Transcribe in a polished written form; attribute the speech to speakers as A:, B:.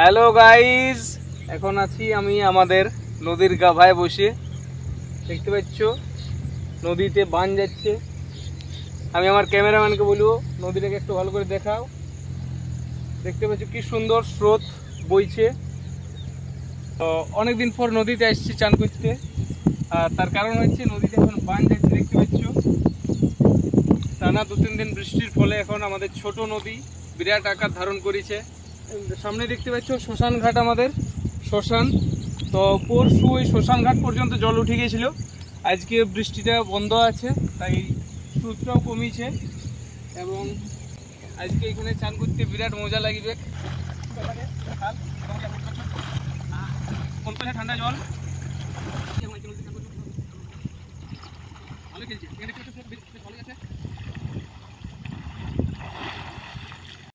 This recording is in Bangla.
A: হ্যালো গাইস, এখন আছি আমি আমাদের নদীর গাভায় বসে। দেখতে পাচ্ছ নদীতে বান যাচ্ছে। আমি আমার ক্যামেরাম্যানকে বলবো নদীটাকে একটু ভালো করে দেখাও। দেখতে পাচ্ছ কি সুন্দর স্রোত বইছে। তো অনেকদিন পর নদীতে আসছি চান করতে, আর তার কারণ হচ্ছে নদীতে এখন বান যাচ্ছে। দেখতে পাচ্ছ টানা 2-3 দিন বৃষ্টির ফলে এখন আমাদের ছোট নদী বিরাট আকার ধারণ করেছে। সামনে দেখতে পাচ্ছ শ্মশান ঘাট, আমাদের শ্মশান। তো পরশু ওই শ্মশান ঘাট পর্যন্ত জল উঠে গিয়েছিল। আজকে বৃষ্টিটা বন্ধ আছে, তাই স্রোতটাও কমিয়েছে এবং আজকে এখানে চান করতে বিরাট মজা লাগবে। ঠান্ডা জল ভালো খেলছে।